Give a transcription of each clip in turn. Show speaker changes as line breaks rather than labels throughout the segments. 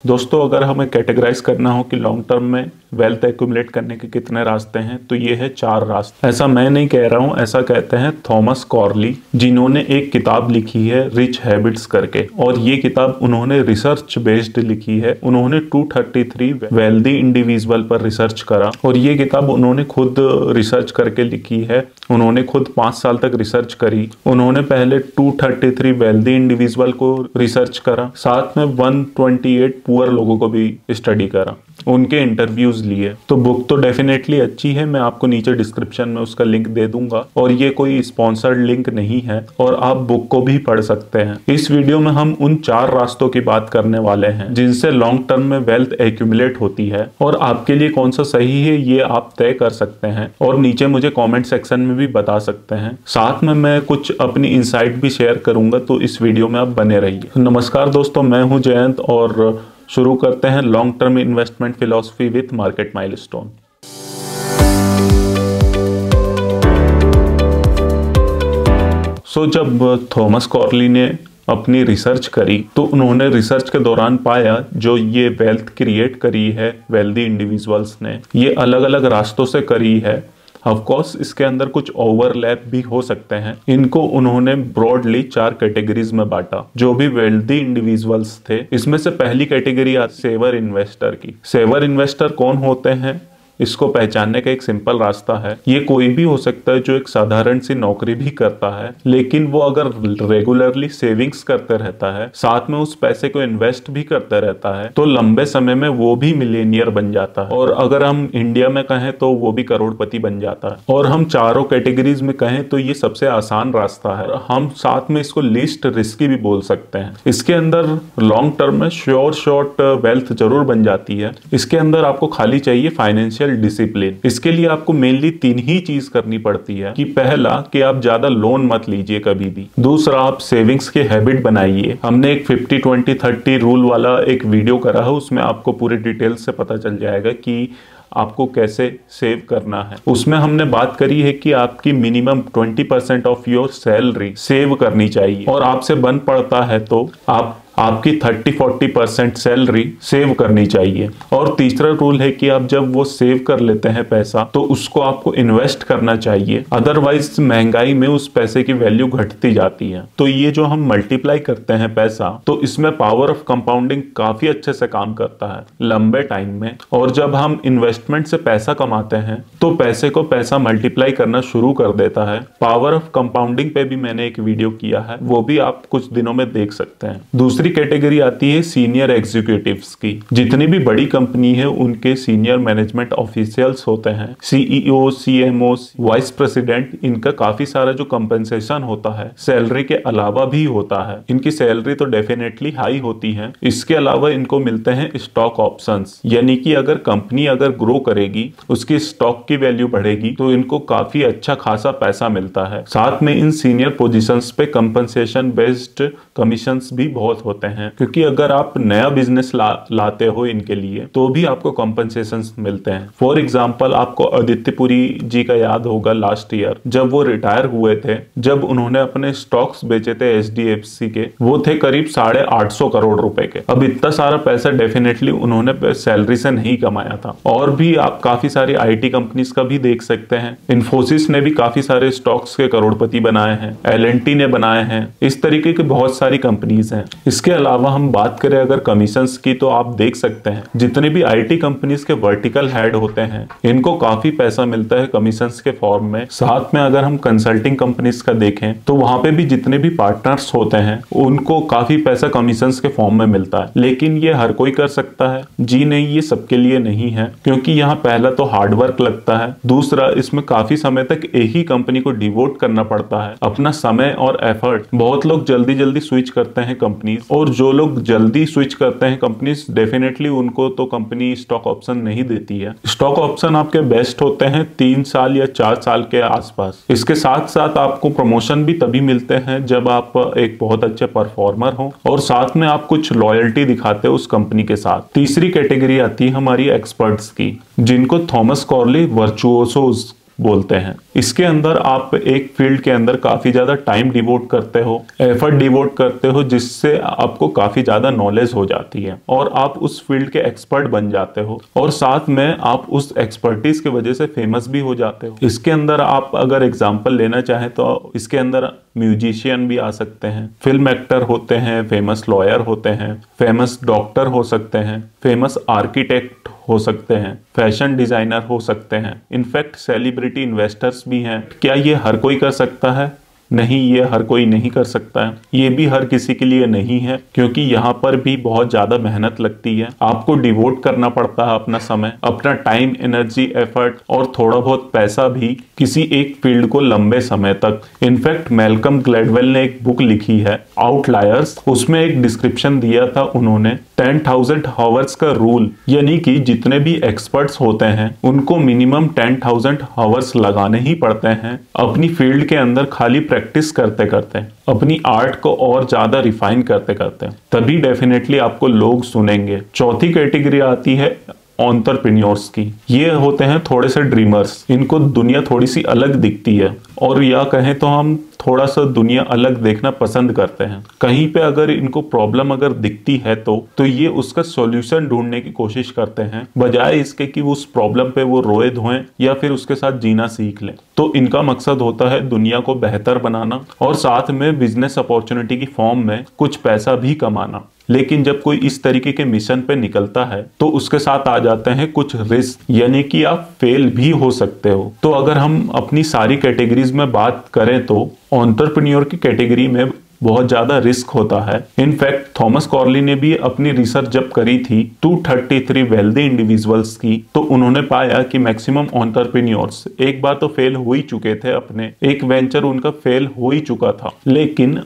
दोस्तों, अगर हमें कैटेगराइज करना हो कि लॉन्ग टर्म में वेल्थ एक्यूमुलेट करने के कितने रास्ते हैं तो ये है 4 रास्ते। ऐसा मैं नहीं कह रहा हूँ, ऐसा कहते हैं थॉमस कॉर्ली, जिन्होंने एक किताब लिखी है रिच हैबिट्स करके, और ये किताब उन्होंने रिसर्च बेस्ड लिखी है। उन्होंने 233 वेल्दी इंडिविजुअल पर रिसर्च करा और ये किताब उन्होंने खुद रिसर्च करके लिखी है। उन्होंने खुद 5 साल तक रिसर्च करी। उन्होंने पहले 233 वेल्दी इंडिविजुअल को रिसर्च करा, साथ में 128 पुअर लोगों को भी स्टडी करा, उनके इंटरव्यूज लिए। तो बुक तो डेफिनेटली अच्छी है, मैं आपको नीचे डिस्क्रिप्शन में उसका लिंक दे दूंगा, और ये कोई स्पॉन्सर्ड लिंक नहीं है और आप बुक को भी पढ़ सकते हैं। इस वीडियो में हम उन 4 रास्तों की बात करने वाले हैं जिनसे लॉन्ग टर्म में वेल्थ एक्यूमुलेट होती है, और आपके लिए कौन सा सही है ये आप तय कर सकते हैं और नीचे मुझे कॉमेंट सेक्शन में भी बता सकते हैं। साथ में मैं कुछ अपनी इंसाइट भी शेयर करूंगा, तो इस वीडियो में आप बने रहिए। नमस्कार दोस्तों, मैं हूं जयंत और शुरू करते हैं long term investment philosophy with market milestone. जब थॉमस कॉर्ली ने अपनी रिसर्च करी तो उन्होंने रिसर्च के दौरान पाया जो ये वेल्थ क्रिएट करी है वेल्दी इंडिविजुअल्स ने, ये अलग अलग रास्तों से करी है। ऑफ कोर्स इसके अंदर कुछ ओवरलैप भी हो सकते हैं। इनको उन्होंने ब्रॉडली 4 कैटेगरीज में बांटा जो भी वेल्दी इंडिविजुअल्स थे। इसमें से पहली कैटेगरी आती सेवर इन्वेस्टर की। सेवर इन्वेस्टर कौन होते हैं, इसको पहचानने का एक सिंपल रास्ता है। ये कोई भी हो सकता है जो एक साधारण सी नौकरी भी करता है, लेकिन वो अगर रेगुलरली सेविंग्स करते रहता है, साथ में उस पैसे को इन्वेस्ट भी करते रहता है, तो लंबे समय में वो भी मिलियनियर बन जाता है। और अगर हम इंडिया में कहें तो वो भी करोड़पति बन जाता है। और हम चारों कैटेगरीज में कहें तो ये सबसे आसान रास्ता है। हम साथ में इसको लीस्ट रिस्की भी बोल सकते हैं। इसके अंदर लॉन्ग टर्म में शॉर्ट वेल्थ जरूर बन जाती है। इसके अंदर आपको खाली चाहिए फाइनेंशियल डिसिप्लिन। इसके लिए आपको मेनली 3 ही चीज करनी पड़ती है कि पहला कि आप ज्यादा लोन मत लीजिए कभी भी, दूसरा आप सेविंग्स की हैबिट बनाइए। हमने एक 50-20-30 रूल वाला एक वीडियो करा है, उसमें आपको पूरे डिटेल से पता चल जाएगा कि आपको कैसे सेव करना है। उसमें हमने बात करी है कि आपकी minimum 20% of your salary save करनी चाहिए, और आपसे बन पड़ता है तो आपकी 30-40% सैलरी सेव करनी चाहिए। और तीसरा रूल है कि आप जब वो सेव कर लेते हैं पैसा तो उसको आपको इन्वेस्ट करना चाहिए, अदरवाइज महंगाई में उस पैसे की वैल्यू घटती जाती है। तो ये जो हम मल्टीप्लाई करते हैं पैसा, तो इसमें पावर ऑफ कंपाउंडिंग काफी अच्छे से काम करता है लंबे टाइम में। और जब हम इन्वेस्टमेंट से पैसा कमाते हैं तो पैसे को पैसा मल्टीप्लाई करना शुरू कर देता है। पावर ऑफ कंपाउंडिंग पे भी मैंने एक वीडियो किया है, वो भी आप कुछ दिनों में देख सकते हैं। दूसरी कैटेगरी आती है सीनियर एग्जीक्यूटिव्स की। जितनी भी बड़ी कंपनी है उनके सीनियर मैनेजमेंट ऑफिशियल्स होते हैं, सीईओ, सीएमओ, वाइस प्रेसिडेंट, इनका काफी सारा जो कंपनसेशन होता है सैलरी के अलावा भी होता है। इनकी सैलरी तो डेफिनेटली हाई होती है। इसके अलावा इनको मिलते हैं स्टॉक ऑप्शंस, यानी कि अगर कंपनी अगर ग्रो करेगी, उसकी स्टॉक की वैल्यू बढ़ेगी, तो इनको काफी अच्छा खासा पैसा मिलता है। साथ में इन सीनियर पोजीशंस पे कंपनसेशन बेस्ड कमीशंस भी बहुत होते हैं, क्योंकि अगर आप नया बिजनेस लाते हो इनके लिए तो भी आपको कॉम्पनसेशन मिलते हैं। फॉर एग्जांपल, आपको आदित्य पुरी जी का याद होगा लास्ट ईयर जब वो रिटायर हुए थे, जब उन्होंने अपने स्टॉक्स बेचे थे एचडीएफसी के, वो थे करीब 850 करोड़ रुपए के। अब इतना सारा पैसा डेफिनेटली उन्होंने सैलरी से नहीं कमाया था। और भी आप काफी सारी आईटी कंपनीज का भी देख सकते हैं। इन्फोसिस ने भी काफी सारे स्टॉक्स के करोड़पति बनाए हैं, एलएनटी ने बनाए हैं, इस तरीके की बहुत सारी कंपनीज हैं। इसके अलावा हम बात करें अगर कमीशंस की, तो आप देख सकते हैं जितने भी आईटी कंपनीज के वर्टिकल हेड होते हैं इनको काफी पैसा मिलता है कमीशंस के फॉर्म में। साथ में अगर हम कंसल्टिंग कंपनीज का देखें तो वहां पे भी जितने भी पार्टनर्स होते हैं उनको काफी पैसा कमीशंस के फॉर्म में मिलता है। लेकिन ये हर कोई कर सकता है जी नहीं, ये सबके लिए नहीं है, क्योंकि यहाँ पहला तो हार्डवर्क लगता है, दूसरा इसमें काफी समय तक एक ही कंपनी को डिवोट करना पड़ता है, अपना समय और एफर्ट। बहुत लोग जल्दी जल्दी स्विच करते हैं कंपनीज, और जो लोग जल्दी स्विच करते हैं कंपनीज, डेफिनेटली उनको तो कंपनी स्टॉक ऑप्शन नहीं देती है। स्टॉक ऑप्शन आपके बेस्ट होते हैं 3 साल या 4 साल के आसपास। इसके साथ साथ आपको प्रमोशन भी तभी मिलते हैं जब आप एक बहुत अच्छे परफॉर्मर हो और साथ में आप कुछ लॉयल्टी दिखाते हो उस कंपनी के साथ। तीसरी कैटेगरी आती है हमारी एक्सपर्ट्स की, जिनको थॉमस कॉर्ली वर्चुओसोस बोलते हैं। इसके अंदर आप एक फील्ड के अंदर काफी ज्यादा टाइम डिवोट करते हो, एफर्ट डिवोट करते हो, जिससे आपको काफी ज्यादा नॉलेज हो जाती है और आप उस फील्ड के एक्सपर्ट बन जाते हो और साथ में आप उस एक्सपर्टीज की वजह से फेमस भी हो जाते हो। इसके अंदर आप अगर एग्जांपल लेना चाहें तो इसके अंदर म्यूजिशियन भी आ सकते हैं, फिल्म एक्टर होते हैं, फेमस लॉयर होते हैं, फेमस डॉक्टर हो सकते हैं, फेमस आर्किटेक्ट हो सकते हैं, फैशन डिजाइनर हो सकते हैं, इनफैक्ट सेलिब्रिटी इन्वेस्टर्स भी हैं। क्या ये हर कोई कर सकता है? नहीं, ये हर कोई नहीं कर सकता है। ये भी हर किसी के लिए नहीं है, क्योंकि यहाँ पर भी बहुत ज्यादा मेहनत लगती है। आपको डिवोट करना पड़ता है अपना समय, अपना टाइम, एनर्जी, एफर्ट और थोड़ा बहुत पैसा भी किसी एक फील्ड को लंबे समय तक। इनफैक्ट मैल्कम ग्लैडवेल ने एक बुक लिखी है आउटलायर्स, उसमें एक डिस्क्रिप्शन दिया था उन्होंने 10,000 हावर्स का रूल, यानी कि जितने भी एक्सपर्ट्स होते हैं उनको मिनिमम 10,000 हावर्स लगाने ही पड़ते हैं अपनी फील्ड के अंदर, खाली प्रैक्टिस करते करते, अपनी आर्ट को और ज्यादा रिफाइन करते करते, तभी डेफिनेटली आपको लोग सुनेंगे। चौथी कैटेगरी आती है एंटरप्रेन्योर्स की। ये होते हैं थोड़े से ड्रीमर्स, इनको दुनिया थोड़ी सी अलग दिखती है और या कहें तो हम थोड़ा सा दुनिया अलग देखना पसंद करते हैं। कहीं पे अगर इनको प्रॉब्लम अगर दिखती है तो ये उसका सॉल्यूशन ढूंढने की कोशिश करते हैं, बजाय इसके कि उस प्रॉब्लम पे वो रोए धोएं या फिर उसके साथ जीना सीख लें। तो इनका मकसद होता है दुनिया को बेहतर बनाना और साथ में बिजनेस अपॉर्चुनिटी की फॉर्म में कुछ पैसा भी कमाना। लेकिन जब कोई इस तरीके के मिशन पे निकलता है तो उसके साथ आ जाते हैं कुछ रिस्क, यानी कि आप फेल भी हो सकते हो। तो अगर हम अपनी सारी कैटेगरीज में बात करें तो एंटरप्रेन्योर की कैटेगरी में बहुत ज्यादा रिस्क होता है। इनफैक्ट थॉमस कॉर्ली ने भी अपनी रिसर्च जब करी थी 233 वेल्दी इंडिविजुअल्स की, तो उन्होंने पाया कि मैक्सिमम एंटरप्रेन्योर्स एक बार तो फेल हो ही चुके थे, अपने एक वेंचर उनका फेल हो ही चुका था, लेकिन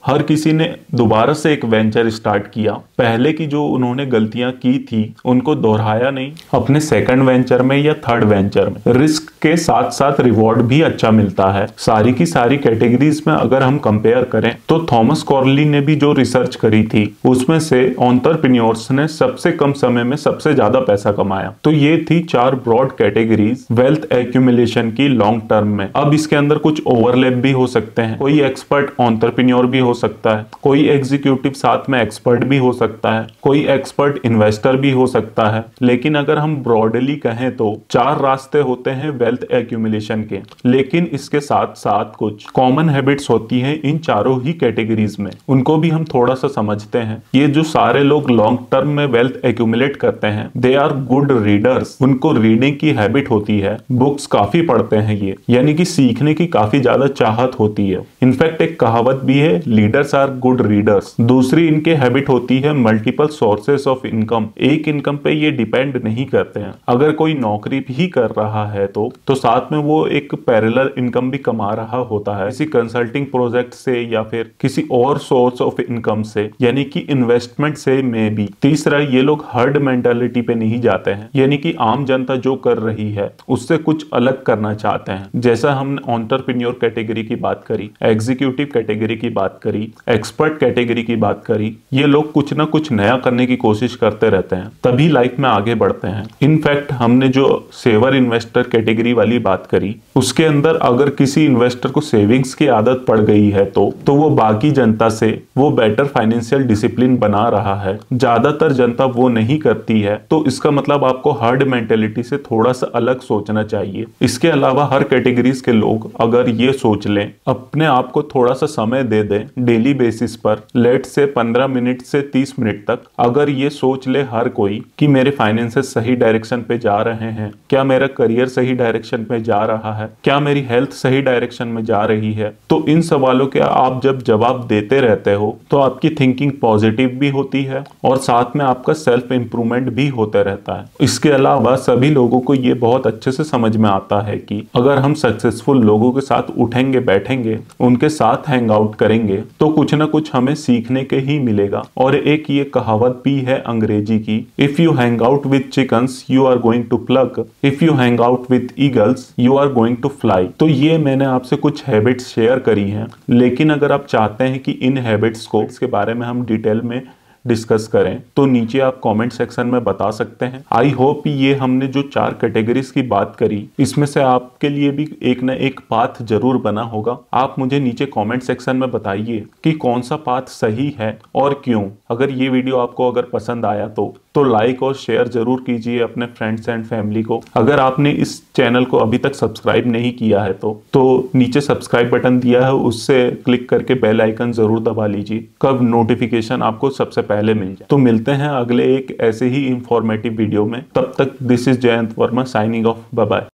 हर किसी ने दोबारा से एक वेंचर स्टार्ट किया। पहले की जो उन्होंने गलतियां की थी उनको दोहराया नहीं अपने सेकंड वेंचर में या थर्ड वेंचर में। रिस्क के साथ साथ रिवॉर्ड भी अच्छा मिलता है। सारी की सारी कैटेगरीज में अगर हम कंपेयर करें तो थॉमस कॉर्ली ने भी जो रिसर्च करी थी उसमें से एंटरप्रेन्योर्स ने सबसे कम समय में सबसे ज्यादा पैसा कमाया। तो ये थी 4 ब्रॉड कैटेगरीज वेल्थ एक्यूमुलेशन की लॉन्ग टर्म में। अब इसके अंदर कुछ ओवरलैप भी हो सकते हैं। कोई एक्सपर्ट एंटरप्रेन्योर भी हो सकता है, कोई एग्जीक्यूटिव साथ में एक्सपर्ट भी हो सकता है, कोई एक्सपर्ट इन्वेस्टर भी हो सकता है। लेकिन अगर हम ब्रॉडली कहें तो 4 रास्ते होते हैं वेल्थ एक्यूमुलेशन के, लेकिन इसके साथ साथ कुछ कॉमन हैबिट्स होती हैं इन चारों ही कैटेगरीज में, उनको भी हम थोड़ा सा समझते हैं। ये जो सारे लोग लॉन्ग टर्म में वेल्थ एक्यूमुलेट करते हैं, दे आर गुड रीडर्स। उनको रीडिंग की हैबिट होती है, बुक्स काफी पढ़ते हैं ये, यानी कि सीखने की काफी ज्यादा चाहत होती है। इनफैक्ट एक कहावत भी है, लीडर्स आर गुड रीडर्स। दूसरी इनके हैबिट होती है मल्टीपल सोर्सेस ऑफ इनकम। एक इनकम पे ये डिपेंड नहीं करते हैं। अगर कोई नौकरी भी कर रहा है तो साथ में वो एक पैरेलल इनकम भी कमा रहा होता है, किसी कंसल्टिंग प्रोजेक्ट से या फिर किसी और सोर्स ऑफ इनकम से, यानी कि इन्वेस्टमेंट से में भी। तीसरा, ये लोग हर्ड मेंटालिटी पे नहीं जाते हैं, यानी कि आम जनता जो कर रही है उससे कुछ अलग करना चाहते हैं। जैसा हमने एंटरप्रेन्योर कैटेगरी की बात करी, एग्जीक्यूटिव कैटेगरी की बात करी, एक्सपर्ट कैटेगरी की बात करी, ये लोग कुछ ना कुछ नया करने की कोशिश करते रहते हैं, तभी लाइफ में आगे बढ़ते हैं। इनफैक्ट हमने जो सेवर इन्वेस्टर कैटेगरी वाली बात करी, उसके अंदर अगर किसी इन्वेस्टर को सेविंग्स की आदत पड़ गई है तो वो बाकी जनता से वो बेटर फाइनेंशियल डिसिप्लिन बना रहा है। ज्यादातर जनता वो नहीं करती है, तो इसका मतलब आपको हर्ड मेंटेलिटी से थोड़ा सा अलग सोचना चाहिए। इसके अलावा हर कैटेगरीज के लोग अगर ये सोच लें, अपने आप को थोड़ा सा समय दे दें डेली बेसिस पर, लेट से 15 मिनट से 30 मिनट तक, अगर ये सोच ले हर कोई कि मेरे फाइनेंसेस सही डायरेक्शन पे जा रहे हैं, क्या मेरा करियर सही डायरेक्शन पे जा रहा है, क्या मेरी हेल्थ सही डायरेक्शन में जा रही है, तो इन सवालों के आप जब जवाब देते रहते हो तो आपकी थिंकिंग पॉजिटिव भी होती है और साथ में आपका सेल्फ इंप्रूवमेंट भी होता रहता है। इसके अलावा सभी लोगों को ये बहुत अच्छे से समझ में आता है कि अगर हम सक्सेसफुल लोगों के साथ उठेंगे बैठेंगे, उनके साथ हैंग आउट करेंगे, तो कुछ ना कुछ हमें सीखने के ही मिलेगा। और एक ये कहावत भी है अंग्रेजी की, if you hang out with chickens you are going to plug, if you hang out with eagles you are going to fly. तो ये मैंने आपसे कुछ हैबिट्स शेयर करी हैं, लेकिन अगर आप चाहते हैं कि इन हैबिट्स को, इसके बारे में हम डिटेल में डिस्कस करें तो नीचे आप कमेंट सेक्शन में बता सकते हैं। आई होप ये हमने जो 4 कैटेगरीज की बात करी इसमें से आपके लिए भी एक ना एक पाथ जरूर बना होगा। आप मुझे नीचे कमेंट सेक्शन में बताइए कि कौन सा पाथ सही है और क्यों। अगर ये वीडियो आपको अगर पसंद आया तो लाइक और शेयर जरूर कीजिए अपने फ्रेंड्स एंड फैमिली को। अगर आपने इस चैनल को अभी तक सब्सक्राइब नहीं किया है तो नीचे सब्सक्राइब बटन दिया है, उससे क्लिक करके बेल आइकन जरूर दबा लीजिए, कब नोटिफिकेशन आपको सबसे पहले मिल जाए। तो मिलते हैं अगले एक ऐसे ही इंफॉर्मेटिव वीडियो में। तब तक this is Jayant Verma signing off. Bye bye.